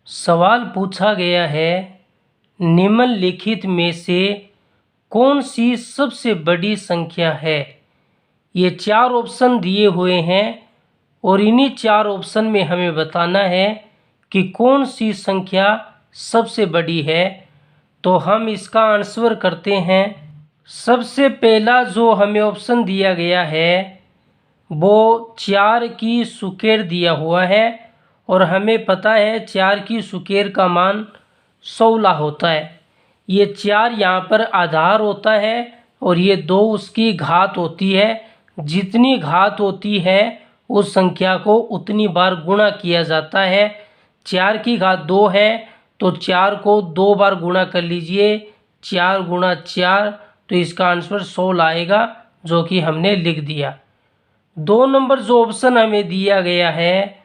सवाल पूछा गया है, निम्नलिखित में से कौन सी सबसे बड़ी संख्या है। ये 4 ऑप्शन दिए हुए हैं और इन्हीं 4 ऑप्शन में हमें बताना है कि कौन सी संख्या सबसे बड़ी है। तो हम इसका आंसर करते हैं। सबसे पहला जो हमें ऑप्शन दिया गया है वो 4 की स्क्वायर दिया हुआ है और हमें पता है 4 की स्क्वायर का मान 16 होता है। ये 4 यहाँ पर आधार होता है और ये 2 उसकी घात होती है। जितनी घात होती है उस संख्या को उतनी बार गुणा किया जाता है। 4 की घात 2 है तो 4 को 2 बार गुणा कर लीजिए। 4 गुणा 4 तो इसका आंसर 16 आएगा, जो कि हमने लिख दिया। 2 नंबर जो ऑप्शन हमें दिया गया है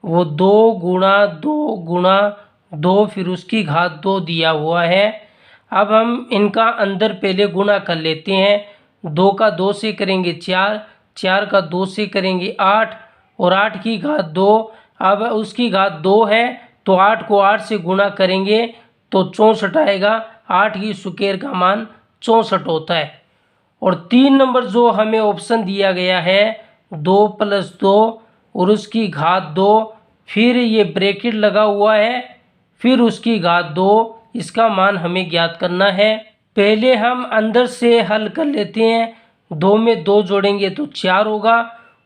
वो 2 गुणा 2 गुणा 2 फिर उसकी घात 2 दिया हुआ है। अब हम इनका अंदर पहले गुणा कर लेते हैं। 2 का 2 से करेंगे 4, 4 का 2 से करेंगे 8 और 8 की घात 2। अब उसकी घात 2 है तो 8 को 8 से गुणा करेंगे तो 64 आएगा। 8 की स्क्वायर का मान 64 होता है। और 3 नंबर जो हमें ऑप्शन दिया गया है 2 + 2 और उसकी घात 2, फिर ये ब्रैकेट लगा हुआ है, फिर उसकी घात 2, इसका मान हमें ज्ञात करना है। पहले हम अंदर से हल कर लेते हैं। 2 में 2 जोड़ेंगे तो 4 होगा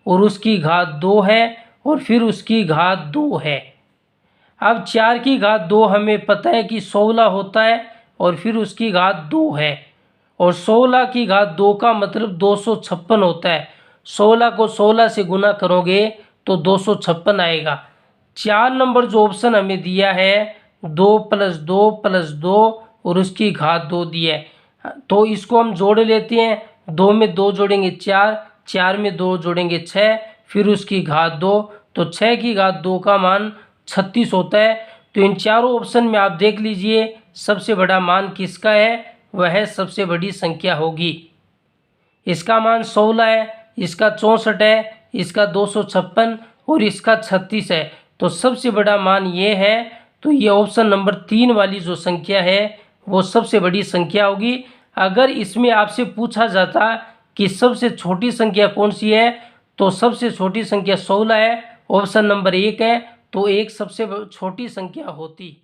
और उसकी घात 2 है और फिर उसकी घात 2 है। अब 4 की घात 2 हमें पता है कि 16 होता है और फिर उसकी घात 2 है और 16 की घात 2 का मतलब 256 होता है। 16 को 16 से गुना करोगे तो 256 आएगा। 4 नंबर जो ऑप्शन हमें दिया है 2 + 2 + 2 और उसकी घात 2 दिया है, तो इसको हम जोड़ लेते हैं। 2 में 2 जोड़ेंगे 4, 4 में 2 जोड़ेंगे 6, फिर उसकी घात 2, तो 6 की घात 2 का मान 36 होता है। तो इन चारों ऑप्शन में आप देख लीजिए सबसे बड़ा मान किसका है, वह सबसे बड़ी संख्या होगी। इसका मान 16 है, इसका 64 है, इसका 256 और इसका 36 है। तो सबसे बड़ा मान ये है। तो ये ऑप्शन नंबर 3 वाली जो संख्या है वो सबसे बड़ी संख्या होगी। अगर इसमें आपसे पूछा जाता कि सबसे छोटी संख्या कौन सी है तो सबसे छोटी संख्या 16 है, ऑप्शन नंबर 1 है, तो 1 सबसे छोटी संख्या होती।